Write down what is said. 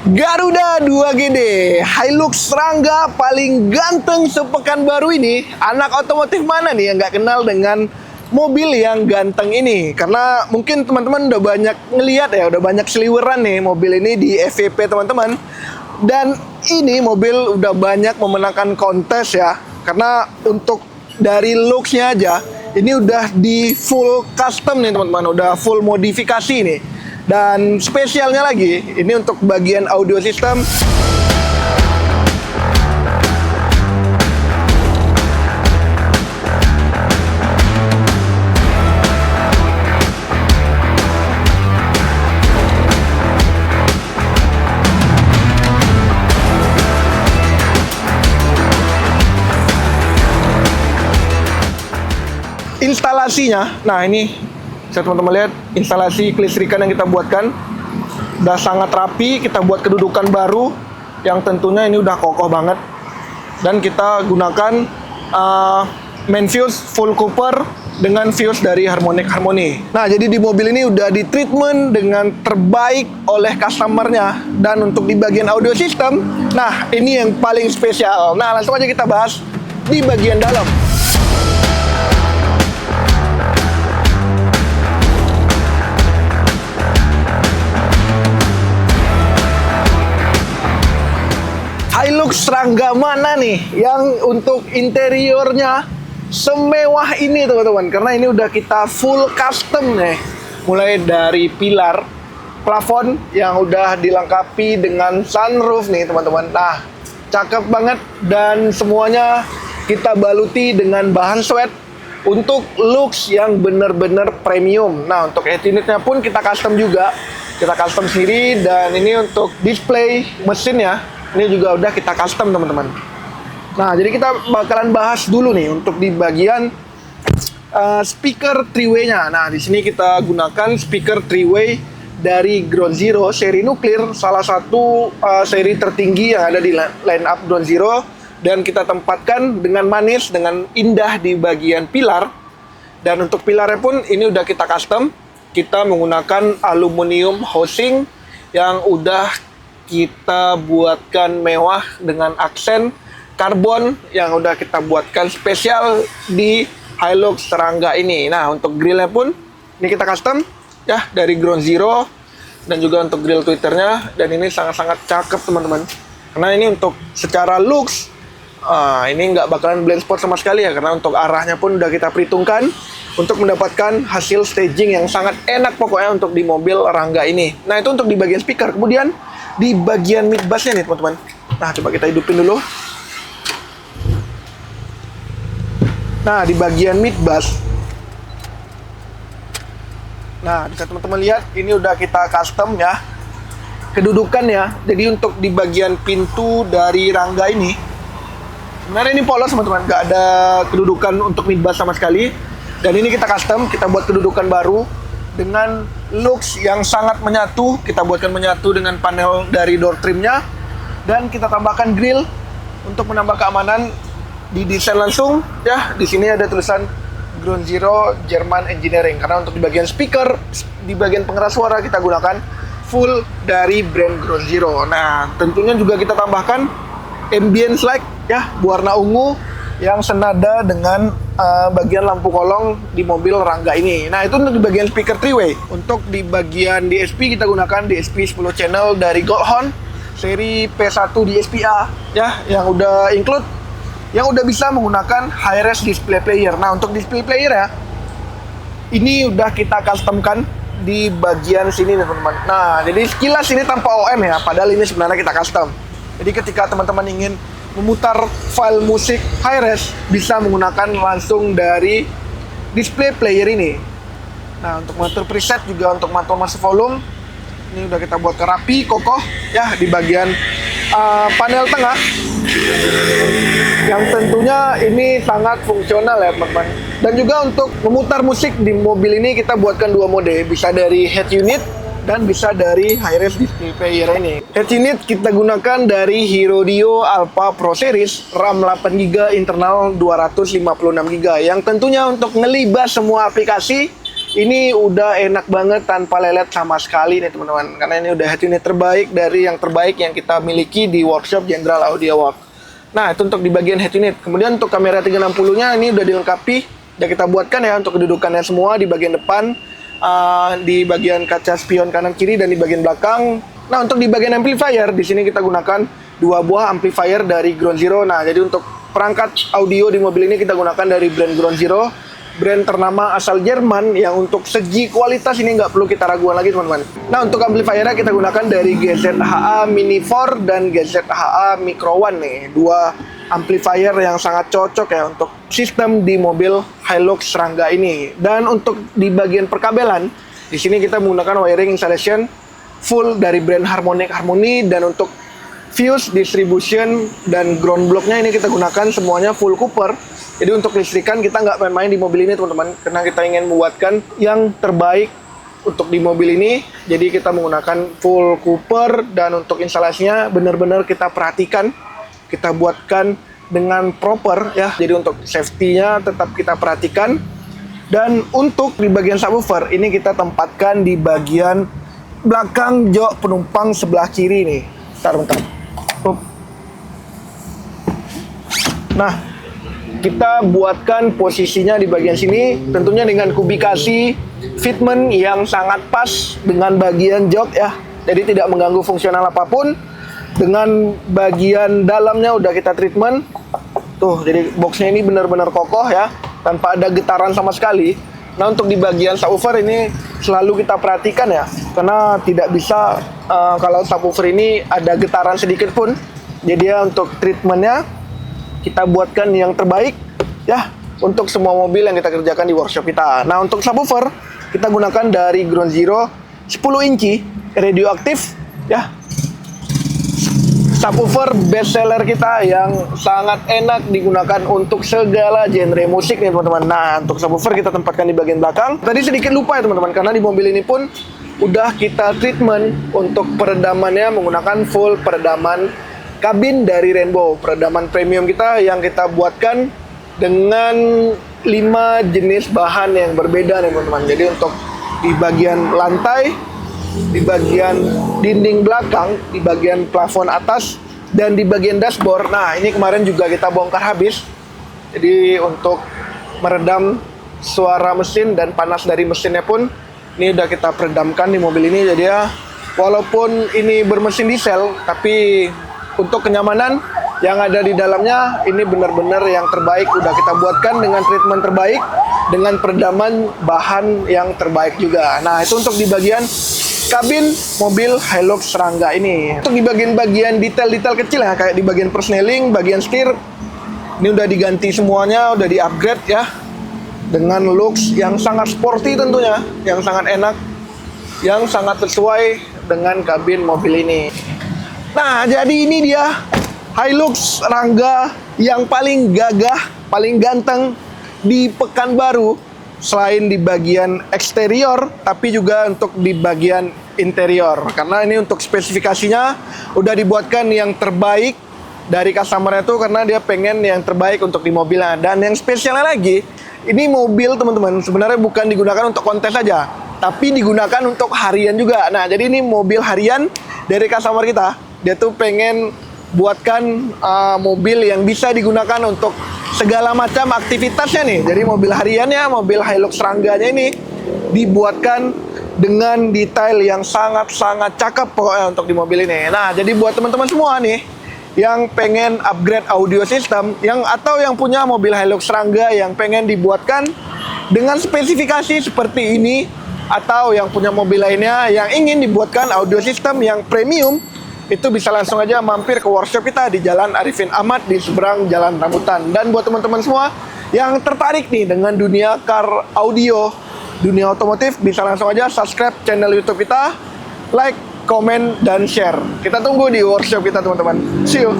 Garuda 2GD, Hilux serangga paling ganteng sepekan baru ini. Anak otomotif mana nih yang nggak kenal dengan mobil yang ganteng ini? Karena mungkin teman-teman udah banyak ngeliat ya, udah banyak seliweran nih mobil ini di FVP teman-teman. Dan ini mobil udah banyak memenangkan kontes ya. Karena untuk dari looks-nya aja, ini udah di full custom nih teman-teman, udah full modifikasi nih. Dan spesialnya lagi, ini untuk bagian audio system. Instalasinya, nah ini bisa teman-teman lihat instalasi kelistrikan yang kita buatkan udah sangat rapi. Kita buat kedudukan baru yang tentunya ini udah kokoh banget, dan kita gunakan main fuse full copper dengan fuse dari Harmonic Harmony. Nah, jadi di mobil ini udah di treatment dengan terbaik oleh customernya. Dan untuk di bagian audio system, nah ini yang paling spesial. Nah, langsung aja kita bahas di bagian dalam. Hilux serangga mana nih yang untuk interiornya semewah ini teman-teman? Karena ini udah kita full custom nih. Mulai dari pilar, plafon yang udah dilengkapi dengan sunroof nih teman-teman. Nah, cakep banget, dan semuanya kita baluti dengan bahan sweat untuk looks yang bener-bener premium. Nah, untuk head unitnya pun kita custom juga. Kita custom sendiri, dan ini untuk display mesinnya ini juga udah kita custom teman-teman. Nah, jadi kita bakalan bahas dulu nih untuk di bagian speaker 3-way-nya. Nah, di sini kita gunakan speaker 3-way dari Ground Zero seri nuklir, salah satu seri tertinggi yang ada di line up Ground Zero, dan kita tempatkan dengan manis, dengan indah di bagian pilar. Dan untuk pilarnya pun ini udah kita custom. Kita menggunakan aluminium housing yang udah kita buatkan mewah dengan aksen karbon yang udah kita buatkan spesial di Hilux serangga ini. Nah, untuk grillnya pun ini kita custom ya dari Ground Zero, dan juga untuk grill Twitternya. Dan ini sangat-sangat cakep teman-teman, karena ini untuk secara looks ini nggak bakalan blind spot sama sekali ya, karena untuk arahnya pun udah kita perhitungkan untuk mendapatkan hasil staging yang sangat enak pokoknya untuk di mobil Rangga ini. Nah, itu untuk di bagian speaker. Kemudian di bagian mid bass-nya nih teman-teman. Nah, coba kita hidupin dulu. Nah, di bagian mid bass, nah bisa teman-teman lihat ini udah kita custom ya kedudukannya. Jadi untuk di bagian pintu dari Rangga ini, sebenarnya ini polos teman-teman, nggak ada kedudukan untuk mid bass sama sekali. Dan ini kita custom, kita buat kedudukan baru dengan looks yang sangat menyatu. Kita buatkan menyatu dengan panel dari door trimnya, dan kita tambahkan grill untuk menambah keamanan. Di desain langsung ya, di sini ada tulisan Ground Zero German Engineering, karena untuk di bagian speaker, di bagian pengeras suara kita gunakan full dari brand Ground Zero. Nah, tentunya juga kita tambahkan ambience light ya, warna ungu yang senada dengan bagian lampu kolong di mobil Rangga ini. Nah, itu untuk di bagian speaker 3-way. Untuk di bagian DSP kita gunakan DSP 10 channel dari Goldhorn seri P1 DSP-A ya, yang udah include, yang udah bisa menggunakan high-res display player. Nah, untuk display player ya, ini udah kita customkan di bagian sini nih teman-teman. Nah, jadi sekilas ini tanpa OM ya, padahal ini sebenarnya kita custom. Jadi ketika teman-teman ingin memutar file musik high-res, bisa menggunakan langsung dari display player ini. Nah, untuk mengatur preset juga untuk mengatur masuk volume, ini udah kita buat rapi, kokoh ya di bagian panel tengah, yang tentunya ini sangat fungsional ya teman-teman. Dan juga untuk memutar musik di mobil ini kita buatkan dua mode, bisa dari head unit dan bisa dari high-res display player ini. Head unit kita gunakan dari Hirodio Alpha Pro Series, RAM 8GB, internal 256GB, yang tentunya untuk ngelibas semua aplikasi Ini udah enak banget tanpa lelet sama sekali nih teman-teman. Karena ini udah head unit terbaik dari yang terbaik yang kita miliki di workshop Jenderal Audio Works. Nah, itu untuk di bagian head unit. Kemudian untuk kamera 360-nya ini udah dilengkapi. Udah kita buatkan ya untuk kedudukannya semua di bagian depan, di bagian kaca spion kanan kiri, dan di bagian belakang. Nah, untuk di bagian amplifier, di sini kita gunakan 2 buah amplifier dari Ground Zero. Nah, jadi untuk perangkat audio di mobil ini kita gunakan dari brand Ground Zero, brand ternama asal Jerman yang untuk segi kualitas ini nggak perlu kita ragukan lagi teman-teman. Nah, untuk amplifiernya kita gunakan dari GZHA Mini 4 dan GZHA Micro One nih, 2 amplifier yang sangat cocok ya untuk sistem di mobil Hilux Serangga ini. Dan untuk di bagian perkabelan, di sini kita menggunakan wiring installation full dari brand Harmonic Harmony, dan untuk fuse, distribution, dan ground blocknya ini kita gunakan semuanya full Cooper. Jadi untuk listrikan kita nggak main-main di mobil ini teman-teman, karena kita ingin membuatkan yang terbaik untuk di mobil ini. Jadi kita menggunakan full Cooper, dan untuk instalasinya benar-benar kita perhatikan, kita buatkan dengan proper ya. Jadi untuk safety-nya tetap kita perhatikan. Dan untuk di bagian subwoofer ini kita tempatkan di bagian belakang jok penumpang sebelah kiri nih. Bentar. Nah, kita buatkan posisinya di bagian sini, tentunya dengan kubikasi fitment yang sangat pas dengan bagian jok ya. Jadi tidak mengganggu fungsional apapun. Dengan bagian dalamnya udah kita treatment. Tuh, jadi boxnya ini benar-benar kokoh ya, tanpa ada getaran sama sekali. Nah, untuk di bagian subwoofer ini selalu kita perhatikan ya, karena tidak bisa kalau subwoofer ini ada getaran sedikit pun. Jadi ya untuk treatmentnya kita buatkan yang terbaik ya untuk semua mobil yang kita kerjakan di workshop kita. Nah, untuk subwoofer kita gunakan dari Ground Zero 10 inci radioaktif ya. Subwoofer best seller kita yang sangat enak digunakan untuk segala genre musik nih teman-teman. Nah, untuk subwoofer kita tempatkan di bagian belakang. Tadi sedikit lupa ya teman-teman, karena di mobil ini pun udah kita treatment untuk peredamannya menggunakan full peredaman kabin dari Rainbow. Peredaman premium kita yang kita buatkan dengan 5 jenis bahan yang berbeda nih teman-teman. Jadi untuk di bagian lantai, di bagian dinding belakang, di bagian plafon atas, dan di bagian dashboard. Nah, ini kemarin juga kita bongkar habis. Jadi untuk meredam suara mesin dan panas dari mesinnya pun ini udah kita peredamkan di mobil ini. Jadi ya, walaupun ini bermesin diesel, tapi untuk kenyamanan yang ada di dalamnya ini benar-benar yang terbaik. Udah kita buatkan dengan treatment terbaik, dengan peredaman bahan yang terbaik juga. Nah, itu untuk di bagian kabin mobil Hilux Serangga ini. Untuk di bagian-bagian detail-detail kecil ya, kayak di bagian persneling, bagian setir, ini udah diganti semuanya, udah di-upgrade ya, dengan looks yang sangat sporty tentunya, yang sangat enak, yang sangat sesuai dengan kabin mobil ini. Nah, jadi ini dia Hilux Serangga yang paling gagah, paling ganteng di Pekanbaru. Selain di bagian eksterior, tapi juga untuk di bagian interior. Karena ini untuk spesifikasinya udah dibuatkan yang terbaik dari customer itu, karena dia pengen yang terbaik untuk di mobilnya. Dan yang spesialnya lagi, ini mobil teman-teman sebenarnya bukan digunakan untuk kontes saja, tapi digunakan untuk harian juga. Nah, jadi ini mobil harian dari customer kita. Dia tuh pengen buatkan mobil yang bisa digunakan untuk segala macam aktivitasnya nih. Jadi mobil hariannya, mobil Hilux Serangganya ini dibuatkan dengan detail yang sangat-sangat cakep pokoknya untuk di mobil ini. Nah, jadi buat teman-teman semua nih yang pengen upgrade audio system, atau yang punya mobil Hilux Serangga yang pengen dibuatkan dengan spesifikasi seperti ini, atau yang punya mobil lainnya yang ingin dibuatkan audio system yang premium, itu bisa langsung aja mampir ke workshop kita di Jalan Arifin Ahmad di seberang Jalan Rambutan. Dan buat teman-teman semua yang tertarik nih dengan dunia car audio, dunia otomotif, bisa langsung aja subscribe channel YouTube kita, like, komen, dan share. Kita tunggu di workshop kita teman-teman. See you!